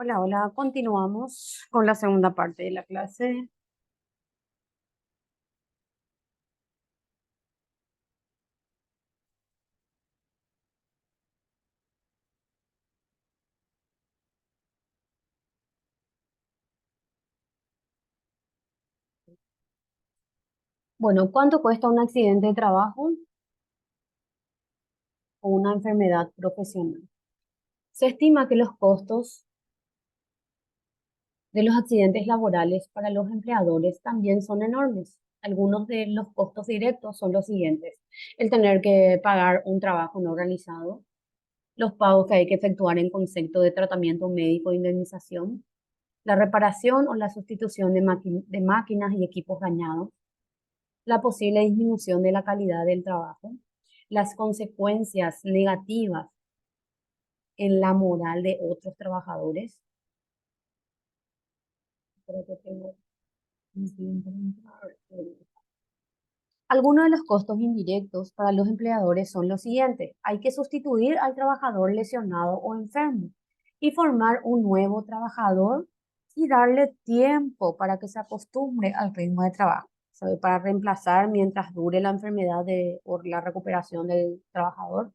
Hola, hola. Continuamos con la segunda parte de la clase. Bueno, ¿cuánto cuesta un accidente de trabajo o una enfermedad profesional? Se estima que los costos de los accidentes laborales para los empleadores también son enormes. Algunos de los costos directos son los siguientes: el tener que pagar un trabajo no realizado, los pagos que hay que efectuar en concepto de tratamiento médico e indemnización, la reparación o la sustitución de máquinas y equipos dañados, la posible disminución de la calidad del trabajo, las consecuencias negativas en la moral de otros trabajadores. Creo que tengo un tiempo de entrar. Algunos de los costos indirectos para los empleadores son los siguientes. Hay que sustituir al trabajador lesionado o enfermo y formar un nuevo trabajador y darle tiempo para que se acostumbre al ritmo de trabajo. ¿Sabe? Para reemplazar mientras dure la enfermedad o la recuperación del trabajador.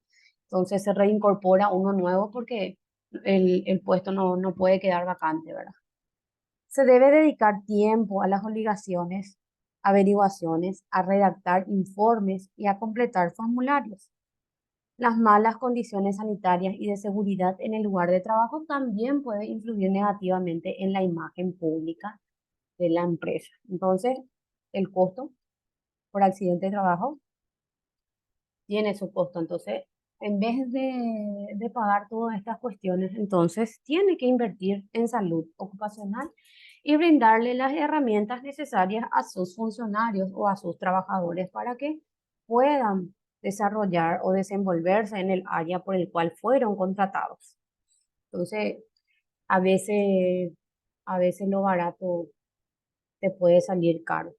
Entonces se reincorpora uno nuevo porque el puesto no puede quedar vacante, ¿verdad? Se debe dedicar tiempo a las obligaciones, averiguaciones, a redactar informes y a completar formularios. Las malas condiciones sanitarias y de seguridad en el lugar de trabajo también pueden influir negativamente en la imagen pública de la empresa. Entonces, el costo por accidente de trabajo tiene su costo. Entonces, en vez de pagar todas estas cuestiones, entonces tiene que invertir en salud ocupacional y brindarle las herramientas necesarias a sus funcionarios o a sus trabajadores para que puedan desarrollar o desenvolverse en el área por el cual fueron contratados. Entonces, a veces, a veces lo barato te puede salir caro.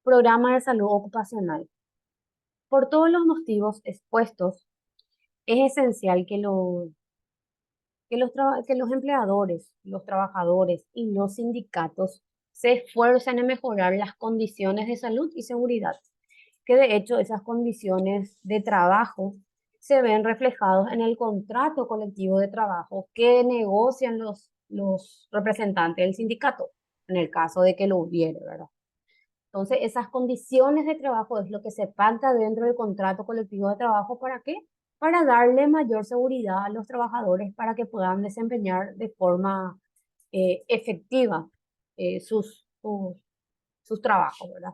Programa de salud ocupacional. Por todos los motivos expuestos, es esencial que los empleadores, los trabajadores y los sindicatos se esfuercen en mejorar las condiciones de salud y seguridad, que de hecho esas condiciones de trabajo se ven reflejados en el contrato colectivo de trabajo que negocian los representantes del sindicato, en el caso de que lo hubiere, ¿verdad? Entonces, esas condiciones de trabajo es lo que se pacta dentro del contrato colectivo de trabajo. ¿Para qué? Para darle mayor seguridad a los trabajadores para que puedan desempeñar de forma efectiva sus trabajos, ¿verdad?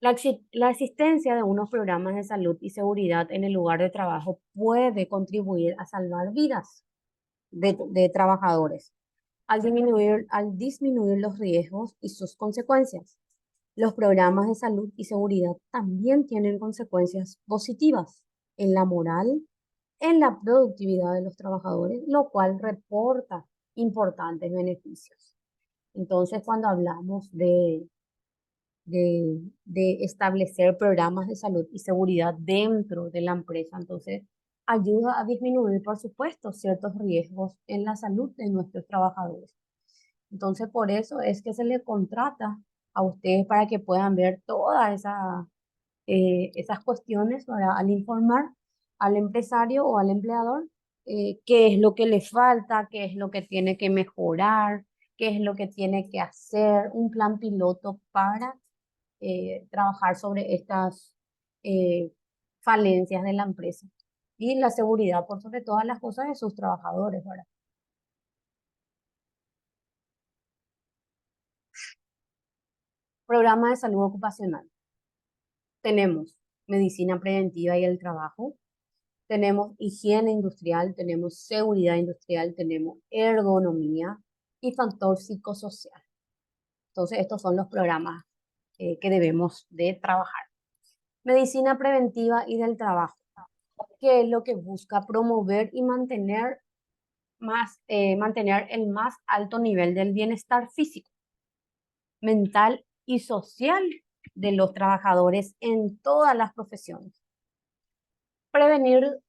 La existencia de unos programas de salud y seguridad en el lugar de trabajo puede contribuir a salvar vidas de trabajadores al disminuir los riesgos y sus consecuencias. Los programas de salud y seguridad también tienen consecuencias positivas en la moral, en la productividad de los trabajadores, lo cual reporta importantes beneficios. Entonces, cuando hablamos de establecer programas de salud y seguridad dentro de la empresa, entonces ayuda a disminuir, por supuesto, ciertos riesgos en la salud de nuestros trabajadores. Entonces, por eso es que se le contrata a ustedes para que puedan ver todas esas cuestiones, ¿verdad? Al informar al empresario o al empleador qué es lo que le falta, qué es lo que tiene que mejorar, qué es lo que tiene que hacer, un plan piloto para trabajar sobre estas eh, falencias de la empresa y la seguridad por sobre todas las cosas de sus trabajadores, ¿verdad? Programa de salud ocupacional. Tenemos medicina preventiva y el trabajo, tenemos higiene industrial, tenemos seguridad industrial, tenemos ergonomía y factor psicosocial. Entonces, estos son los programas que debemos de trabajar. Medicina preventiva y del trabajo, que es lo que busca promover y mantener el más alto nivel del bienestar físico, mental y social de los trabajadores en todas las profesiones. Prevenir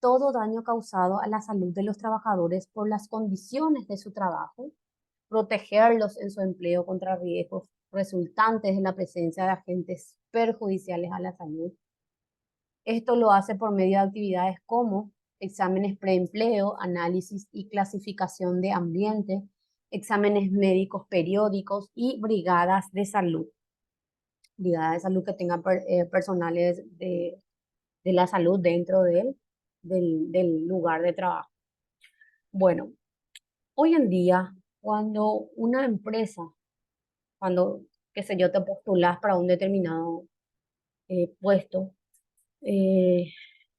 todo daño causado a la salud de los trabajadores por las condiciones de su trabajo, protegerlos en su empleo contra riesgos resultantes de la presencia de agentes perjudiciales a la salud. Esto lo hace por medio de actividades como exámenes preempleo, análisis y clasificación de ambiente, exámenes médicos periódicos y brigadas de salud que tengan personales de la salud dentro del lugar de trabajo. Bueno, hoy en día, cuando una empresa, cuando, qué sé yo, te postulas para un determinado puesto, eh,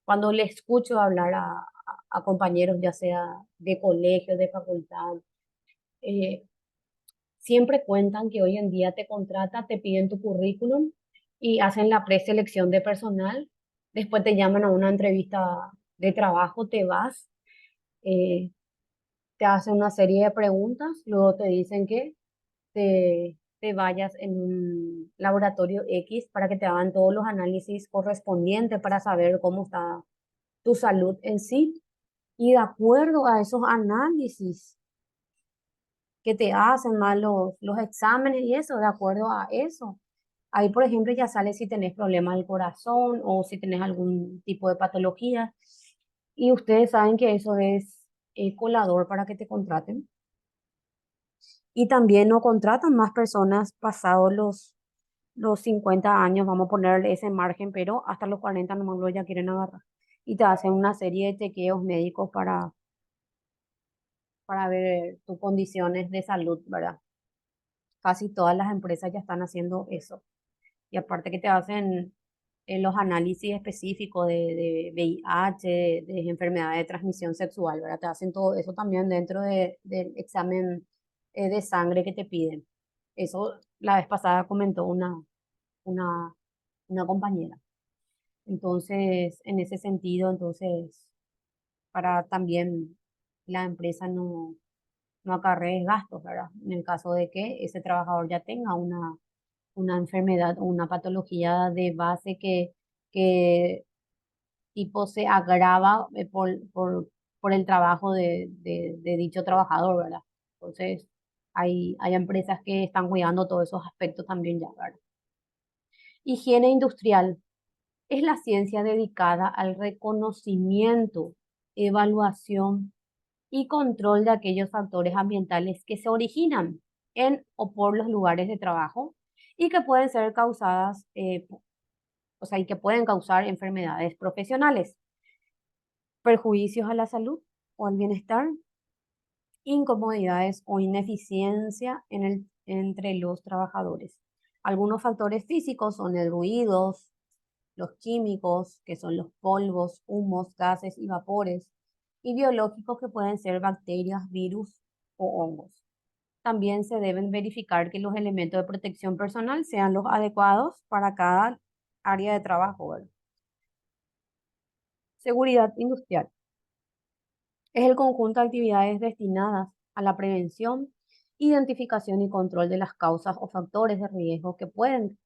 cuando le escucho hablar a compañeros, ya sea de colegio, de facultad, eh, siempre cuentan que hoy en día te contratan, te piden tu currículum y hacen la preselección de personal, después te llaman a una entrevista de trabajo, te vas, eh, te hacen una serie de preguntas, luego te dicen que te vayas en un laboratorio X para que te hagan todos los análisis correspondientes para saber cómo está tu salud en sí. Y de acuerdo a esos análisis que te hacen, más los exámenes y eso, de acuerdo a eso. Ahí, por ejemplo, ya sale si tenés problemas del corazón o si tenés algún tipo de patología. Y ustedes saben que eso es colador para que te contraten. Y también no contratan más personas pasados los 50 años, vamos a ponerle ese margen, pero hasta los 40 nomás lo ya quieren agarrar. Y te hacen una serie de chequeos médicos para ver tus condiciones de salud, ¿verdad? Casi todas las empresas ya están haciendo eso. Y aparte que te hacen los análisis específicos de VIH, de enfermedades de transmisión sexual, ¿verdad? Te hacen todo eso también dentro del examen de sangre que te piden. Eso la vez pasada comentó una, una compañera. Entonces, en ese sentido, entonces, para también la empresa no acarrees gastos, ¿verdad? En el caso de que ese trabajador ya tenga una enfermedad o una patología de base que tipo se agrava por el trabajo de dicho trabajador, ¿verdad? Entonces, hay empresas que están cuidando todos esos aspectos también ya, ¿verdad? Higiene industrial es la ciencia dedicada al reconocimiento, evaluación y control de aquellos factores ambientales que se originan en o por los lugares de trabajo y que pueden ser causadas, o sea, y que pueden causar enfermedades profesionales, perjuicios a la salud o al bienestar, incomodidades o ineficiencia entre los trabajadores. Algunos factores físicos son el ruido, los químicos, que son los polvos, humos, gases y vapores, y biológicos que pueden ser bacterias, virus o hongos. También se deben verificar que los elementos de protección personal sean los adecuados para cada área de trabajo, ¿verdad? Seguridad industrial. Es el conjunto de actividades destinadas a la prevención, identificación y control de las causas o factores de riesgo que pueden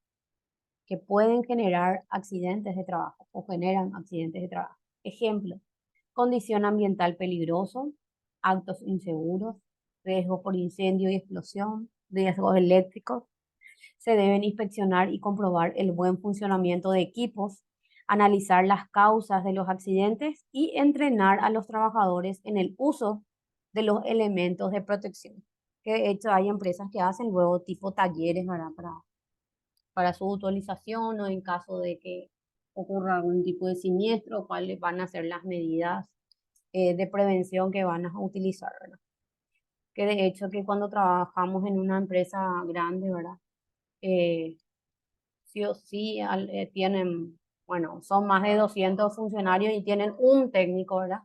generar accidentes de trabajo o generan accidentes de trabajo. Ejemplo, condición ambiental peligroso, actos inseguros, riesgo por incendio y explosión, riesgos eléctricos. Se deben inspeccionar y comprobar el buen funcionamiento de equipos, analizar las causas de los accidentes y entrenar a los trabajadores en el uso de los elementos de protección. Que de hecho hay empresas que hacen luego tipo talleres, ¿verdad? Para su utilización o en caso de que ocurra algún tipo de siniestro, cuáles van a ser las medidas de prevención que van a utilizar, ¿verdad? Que de hecho que cuando trabajamos en una empresa grande, ¿verdad? Eh, sí o sí tienen, bueno, son más de 200 funcionarios y tienen un técnico, ¿verdad?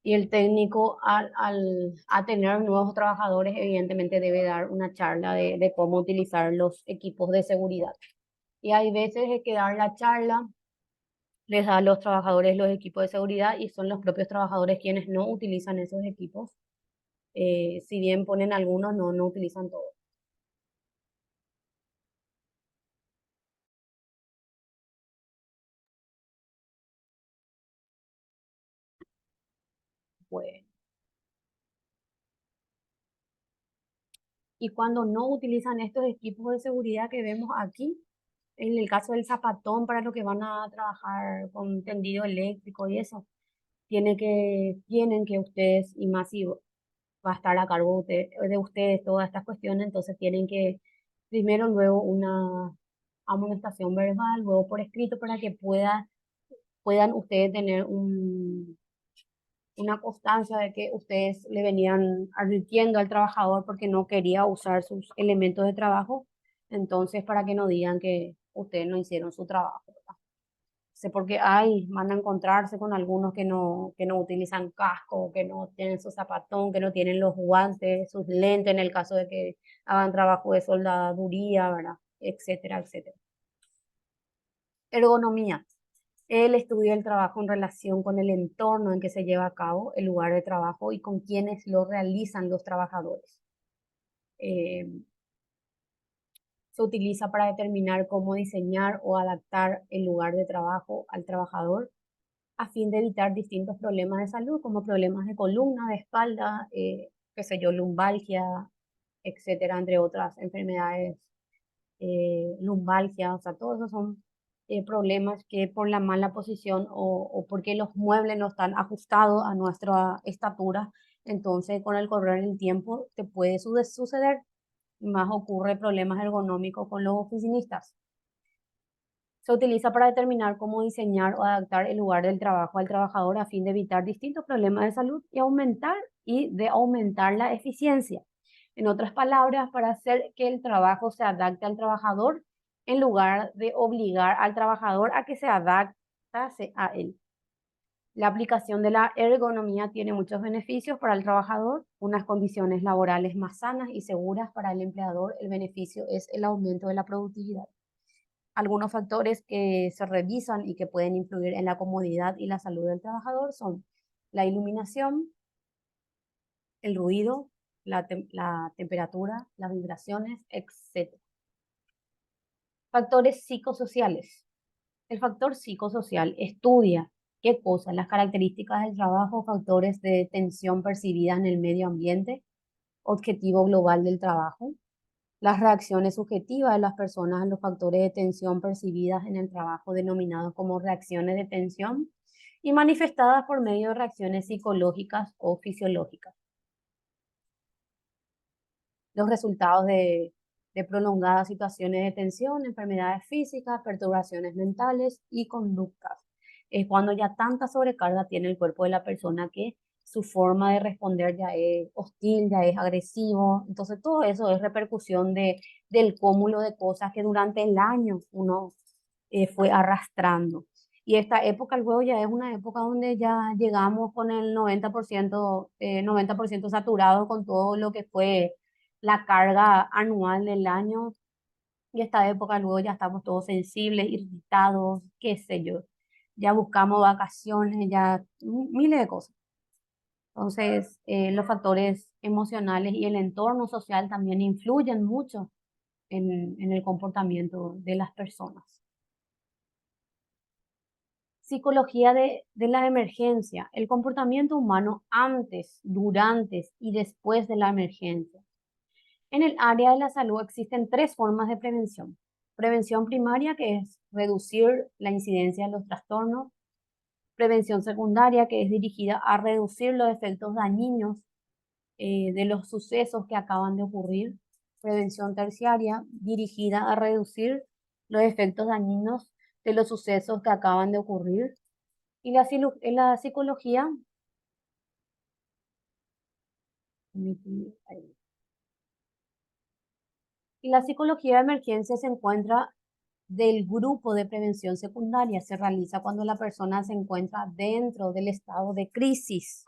Y el técnico, a tener nuevos trabajadores, evidentemente debe dar una charla de cómo utilizar los equipos de seguridad. Y hay veces que dar la charla les da a los trabajadores los equipos de seguridad y son los propios trabajadores quienes no utilizan esos equipos. Si bien ponen algunos, no utilizan todos. pueden. Y cuando no utilizan estos equipos de seguridad que vemos aquí, en el caso del zapatón para los que van a trabajar con tendido eléctrico y eso, tienen que ustedes, y más si va a estar a cargo de ustedes todas estas cuestiones, entonces tienen que primero luego una amonestación verbal, luego por escrito para que puedan ustedes tener una constancia de que ustedes le venían advirtiendo al trabajador porque no quería usar sus elementos de trabajo, entonces para que no digan que ustedes no hicieron su trabajo, ¿verdad? Sé porque van a encontrarse con algunos que no utilizan casco, que no tienen su zapatón, que no tienen los guantes, sus lentes en el caso de que hagan trabajo de soldaduría, ¿verdad? Etcétera, etcétera. Ergonomía. El estudio del trabajo en relación con el entorno en que se lleva a cabo el lugar de trabajo y con quienes lo realizan los trabajadores. Eh, Se utiliza para determinar cómo diseñar o adaptar el lugar de trabajo al trabajador a fin de evitar distintos problemas de salud, como problemas de columna, de espalda, qué sé yo, lumbalgia, etcétera, entre otras enfermedades, lumbalgia, o sea, todos esos son problemas que por la mala posición o porque los muebles no están ajustados a nuestra estatura, entonces con el correr del tiempo te puede suceder, más ocurre problemas ergonómicos con los oficinistas. Se utiliza para determinar cómo diseñar o adaptar el lugar del trabajo al trabajador a fin de evitar distintos problemas de salud y de aumentar la eficiencia. En otras palabras, para hacer que el trabajo se adapte al trabajador en lugar de obligar al trabajador a que se adaptase a él. La aplicación de la ergonomía tiene muchos beneficios para el trabajador, unas condiciones laborales más sanas y seguras para el empleador. El beneficio es el aumento de la productividad. Algunos factores que se revisan y que pueden influir en la comodidad y la salud del trabajador son la iluminación, el ruido, la temperatura, las vibraciones, etc. Factores psicosociales. El factor psicosocial estudia qué cosas, las características del trabajo, factores de tensión percibidas en el medio ambiente, objetivo global del trabajo, las reacciones subjetivas de las personas a los factores de tensión percibidas en el trabajo, denominados como reacciones de tensión, y manifestadas por medio de reacciones psicológicas o fisiológicas. Los resultados de prolongadas situaciones de tensión, enfermedades físicas, perturbaciones mentales y conductas. Es cuando ya tanta sobrecarga tiene el cuerpo de la persona que su forma de responder ya es hostil, ya es agresivo. Entonces todo eso es repercusión del cúmulo de cosas que durante el año uno fue arrastrando. Y esta época luego ya es una época donde ya llegamos con el 90% saturado con todo lo que fue la carga anual del año. Y esta época luego ya estamos todos sensibles, irritados, qué sé yo. Ya buscamos vacaciones, ya miles de cosas. Entonces, los factores emocionales y el entorno social también influyen mucho en el comportamiento de las personas. Psicología de la emergencia, el comportamiento humano antes, durante y después de la emergencia. En el área de la salud existen tres formas de prevención. Prevención primaria, que es reducir la incidencia de los trastornos. Prevención secundaria, que es dirigida a reducir los efectos dañinos de los sucesos que acaban de ocurrir. Prevención terciaria, dirigida a reducir los efectos dañinos de los sucesos que acaban de ocurrir. Y la psicología, y la psicología de emergencia se encuentra del grupo de prevención secundaria. Se realiza cuando la persona se encuentra dentro del estado de crisis.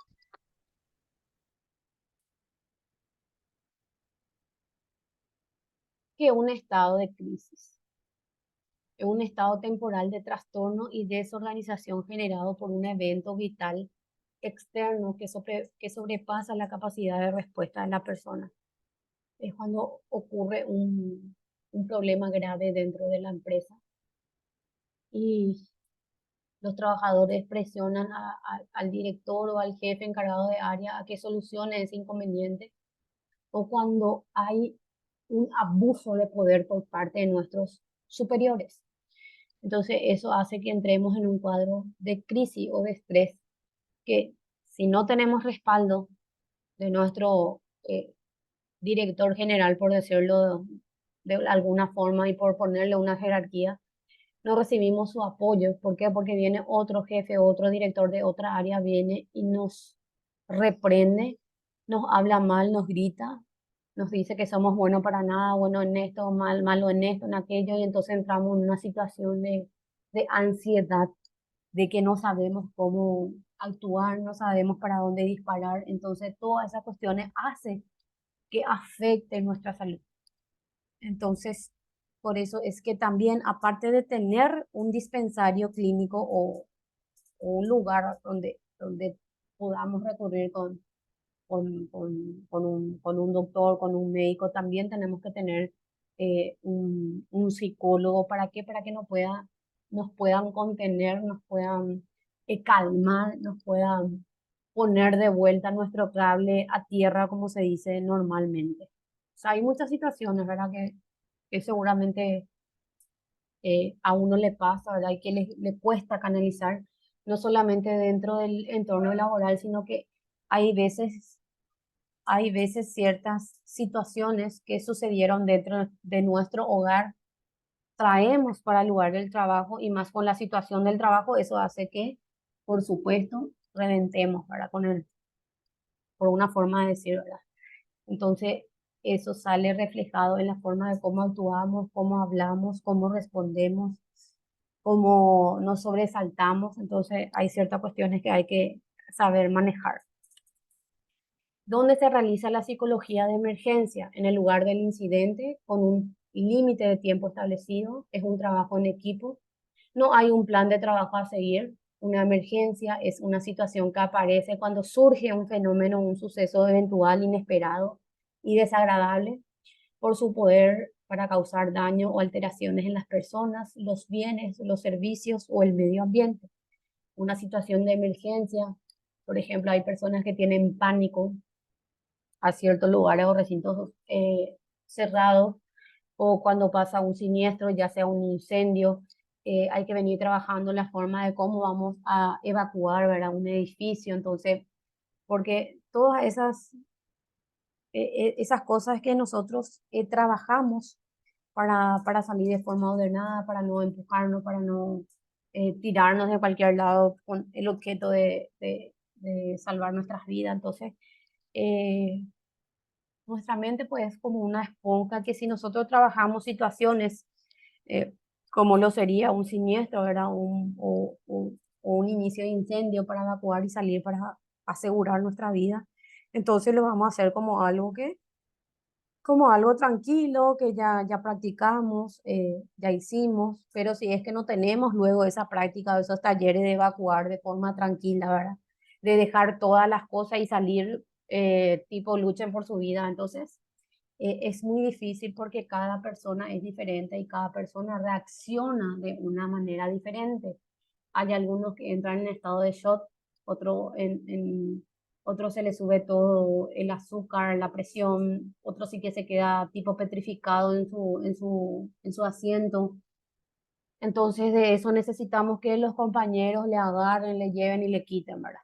¿Qué es un estado de crisis? Es un estado temporal de trastorno y desorganización generado por un evento vital externo que sobrepasa la capacidad de respuesta de la persona. Es cuando ocurre un problema grave dentro de la empresa y los trabajadores presionan al director o al jefe encargado de área a que solucione ese inconveniente, o cuando hay un abuso de poder por parte de nuestros superiores. Entonces eso hace que entremos en un cuadro de crisis o de estrés que, si no tenemos respaldo de nuestro director general, por decirlo de alguna forma y por ponerle una jerarquía, no recibimos su apoyo. ¿Por qué? Porque viene otro jefe, otro director de otra área, viene y nos reprende, nos habla mal, nos grita, nos dice que somos buenos para nada, bueno en esto, malo en esto, en aquello, y entonces entramos en una situación de ansiedad, de que no sabemos cómo actuar, no sabemos para dónde disparar. Entonces todas esas cuestiones hacen que afecte nuestra salud. Entonces, por eso es que también, aparte de tener un dispensario clínico o un lugar donde podamos recurrir con un doctor, con un médico, también tenemos que tener un psicólogo. ¿Para qué? Para que nos puedan contener, nos puedan calmar, nos puedan poner de vuelta nuestro cable a tierra, como se dice normalmente. O sea, hay muchas situaciones, ¿verdad? Que seguramente a uno le pasa, ¿verdad? Y que le cuesta canalizar, no solamente dentro del entorno laboral, sino que hay veces, hay veces ciertas situaciones que sucedieron dentro de nuestro hogar, traemos para el lugar del trabajo, y más con la situación del trabajo, eso hace que, por supuesto, reventemos, ¿verdad? Por una forma de decir, ¿verdad? Entonces, eso sale reflejado en la forma de cómo actuamos, cómo hablamos, cómo respondemos, cómo nos sobresaltamos. Entonces, hay ciertas cuestiones que hay que saber manejar. ¿Dónde se realiza la psicología de emergencia? En el lugar del incidente, con un límite de tiempo establecido. Es un trabajo en equipo. No hay un plan de trabajo a seguir. Una emergencia es una situación que aparece cuando surge un fenómeno, un suceso eventual, inesperado y desagradable, por su poder para causar daño o alteraciones en las personas, los bienes, los servicios o el medio ambiente. Una situación de emergencia, por ejemplo, hay personas que tienen pánico a ciertos lugares o recintos cerrados, o cuando pasa un siniestro, ya sea un incendio. Hay que venir trabajando la forma de cómo vamos a evacuar, ¿verdad? Un edificio. Entonces, porque todas esas cosas que nosotros trabajamos para salir de forma ordenada, para no empujarnos, para no tirarnos de cualquier lado con el objeto de salvar nuestras vidas. Entonces, eh, nuestra mente pues es como una esponja que, si nosotros trabajamos situaciones eh, como lo sería un siniestro, ¿verdad? O un inicio de incendio, para evacuar y salir para asegurar nuestra vida, entonces lo vamos a hacer como algo tranquilo, que ya practicamos, ya hicimos. Pero si es que no tenemos luego esa práctica, esos talleres de evacuar de forma tranquila, ¿verdad? De dejar todas las cosas y salir tipo luchen por su vida. Entonces, es muy difícil, porque cada persona es diferente y cada persona reacciona de una manera diferente. Hay algunos que entran en estado de shock, otro otro se le sube todo el azúcar, la presión, otro sí que se queda tipo petrificado en su asiento. Entonces, de eso necesitamos que los compañeros le agarren, le lleven y le quiten, ¿verdad?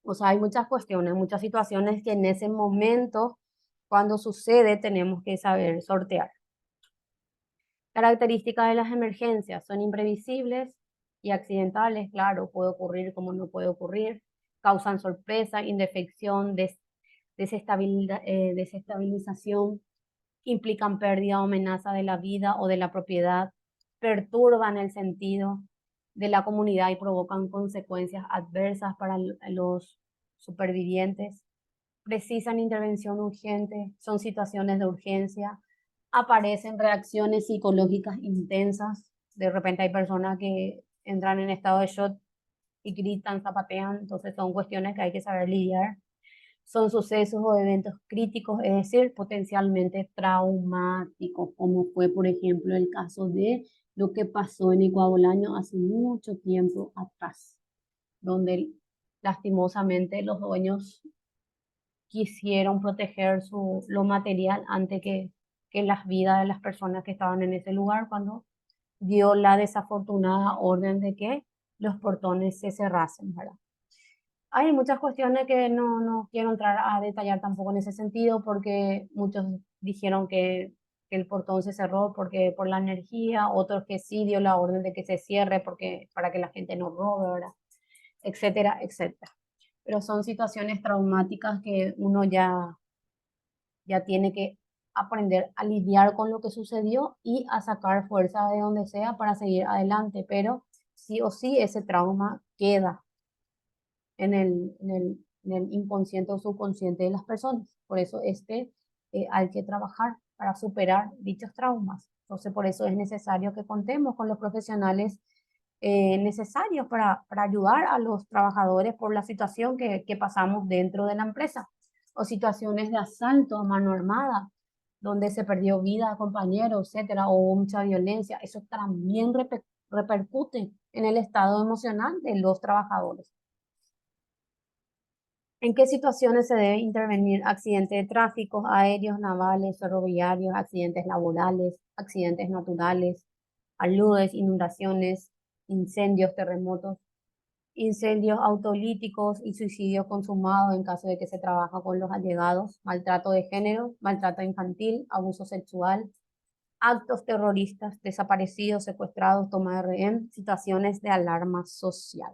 O sea, hay muchas cuestiones, muchas situaciones que en ese momento, cuando sucede, tenemos que saber sortear. Características de las emergencias: son imprevisibles y accidentales, claro, puede ocurrir como no puede ocurrir. Causan sorpresa, indefección, desestabilización, implican pérdida o amenaza de la vida o de la propiedad, perturban el sentido de la comunidad y provocan consecuencias adversas para los supervivientes. Precisan intervención urgente, son situaciones de urgencia, aparecen reacciones psicológicas intensas. De repente hay personas que entran en estado de shock y gritan, zapatean. Entonces son cuestiones que hay que saber lidiar. Son sucesos o eventos críticos, es decir, potencialmente traumáticos, como fue, por ejemplo, el caso de lo que pasó en Ecuador hace mucho tiempo atrás, donde lastimosamente los dueños quisieron proteger lo material antes que las vidas de las personas que estaban en ese lugar cuando dio la desafortunada orden de que los portones se cerrasen, ¿verdad? Hay muchas cuestiones que no quiero entrar a detallar tampoco en ese sentido porque muchos dijeron que el portón se cerró porque por la energía, otros que sí dio la orden de que se cierre porque para que la gente no robe, ¿verdad? Etcétera, etcétera. Pero son situaciones traumáticas que uno ya tiene que aprender a lidiar con lo que sucedió y a sacar fuerza de donde sea para seguir adelante, pero sí o sí ese trauma queda en el inconsciente o subconsciente de las personas. Por eso hay que trabajar para superar dichos traumas. Entonces, por eso es necesario que contemos con los profesionales necesarios para ayudar a los trabajadores por la situación que pasamos dentro de la empresa o situaciones de asalto a mano armada, donde se perdió vida a compañeros, etcétera, o hubo mucha violencia. Eso también repercute en el estado emocional de los trabajadores. ¿En qué situaciones se debe intervenir? Accidentes de tráfico, aéreos, navales, ferroviarios, accidentes laborales, accidentes naturales, aludes, inundaciones, incendios, terremotos, incendios autolíticos y suicidios consumados en caso de que se trabaja con los allegados, maltrato de género, maltrato infantil, abuso sexual, actos terroristas, desaparecidos, secuestrados, toma de rehén, situaciones de alarma social.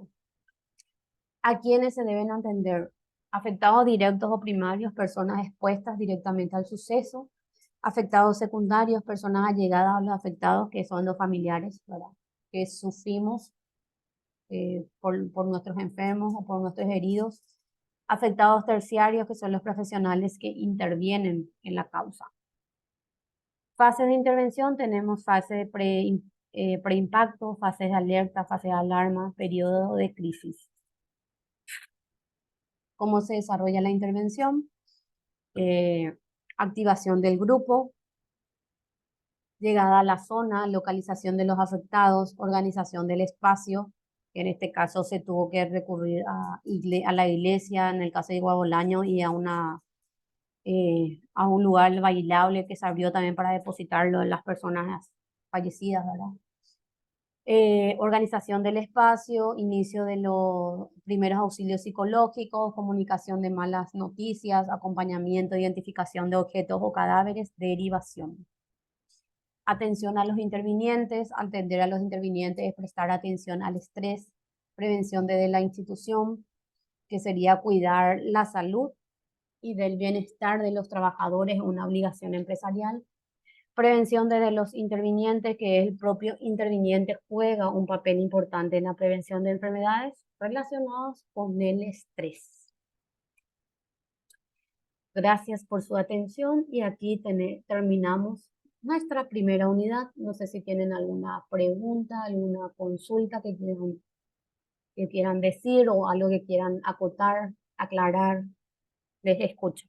¿A quiénes se deben atender? Afectados directos o primarios, personas expuestas directamente al suceso, afectados secundarios, personas allegadas a los afectados, que son los familiares, ¿verdad? Que sufrimos por nuestros enfermos o por nuestros heridos, afectados terciarios, que son los profesionales que intervienen en la causa. Fases de intervención, tenemos fase de preimpacto, fases de alerta, fase de alarma, periodo de crisis. ¿Cómo se desarrolla la intervención? Activación del grupo, llegada a la zona, localización de los afectados, organización del espacio. En este caso se tuvo que recurrir a la iglesia, en el caso de Guabolaño, y a un lugar bailable que se abrió también para depositarlo en las personas fallecidas, ¿verdad? Organización del espacio, inicio de los primeros auxilios psicológicos, comunicación de malas noticias, acompañamiento, identificación de objetos o cadáveres, derivación. Atención a los intervinientes, atender a los intervinientes es prestar atención al estrés, prevención desde la institución, que sería cuidar la salud y del bienestar de los trabajadores, una obligación empresarial. Prevención desde los intervinientes, que el propio interviniente juega un papel importante en la prevención de enfermedades relacionadas con el estrés. Gracias por su atención y aquí terminamos nuestra primera unidad. No sé si tienen alguna pregunta, alguna consulta que quieran decir o algo que quieran acotar, aclarar. Les escucho.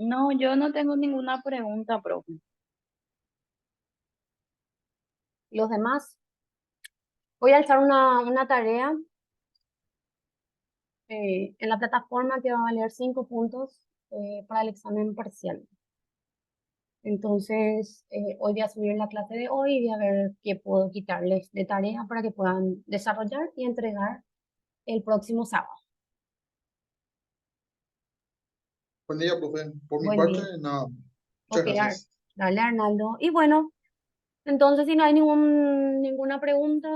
No, yo no tengo ninguna pregunta, profe. Los demás, voy a alzar una tarea en la plataforma que va a valer 5 puntos para el examen parcial. Entonces, hoy voy a subir la clase de hoy y voy a ver qué puedo quitarles de tarea para que puedan desarrollar y entregar el próximo sábado. Buen día, profe. Por mi Buen parte, día. nada. Muchas Ok, gracias. dale, Arnaldo. Y bueno, entonces si no hay ninguna pregunta,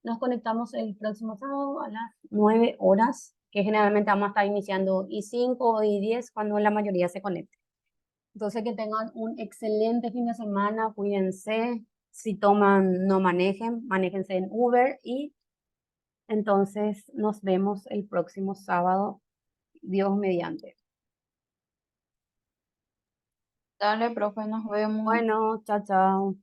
nos conectamos el próximo sábado a las 9 horas, que generalmente vamos a estar iniciando y 5 y 10 cuando la mayoría se conecte. Entonces que tengan un excelente fin de semana, cuídense, si toman no manejen, manéjense en Uber y Entonces, nos vemos el próximo sábado, Dios mediante. Dale, profe, nos vemos. Bueno, chao, chao.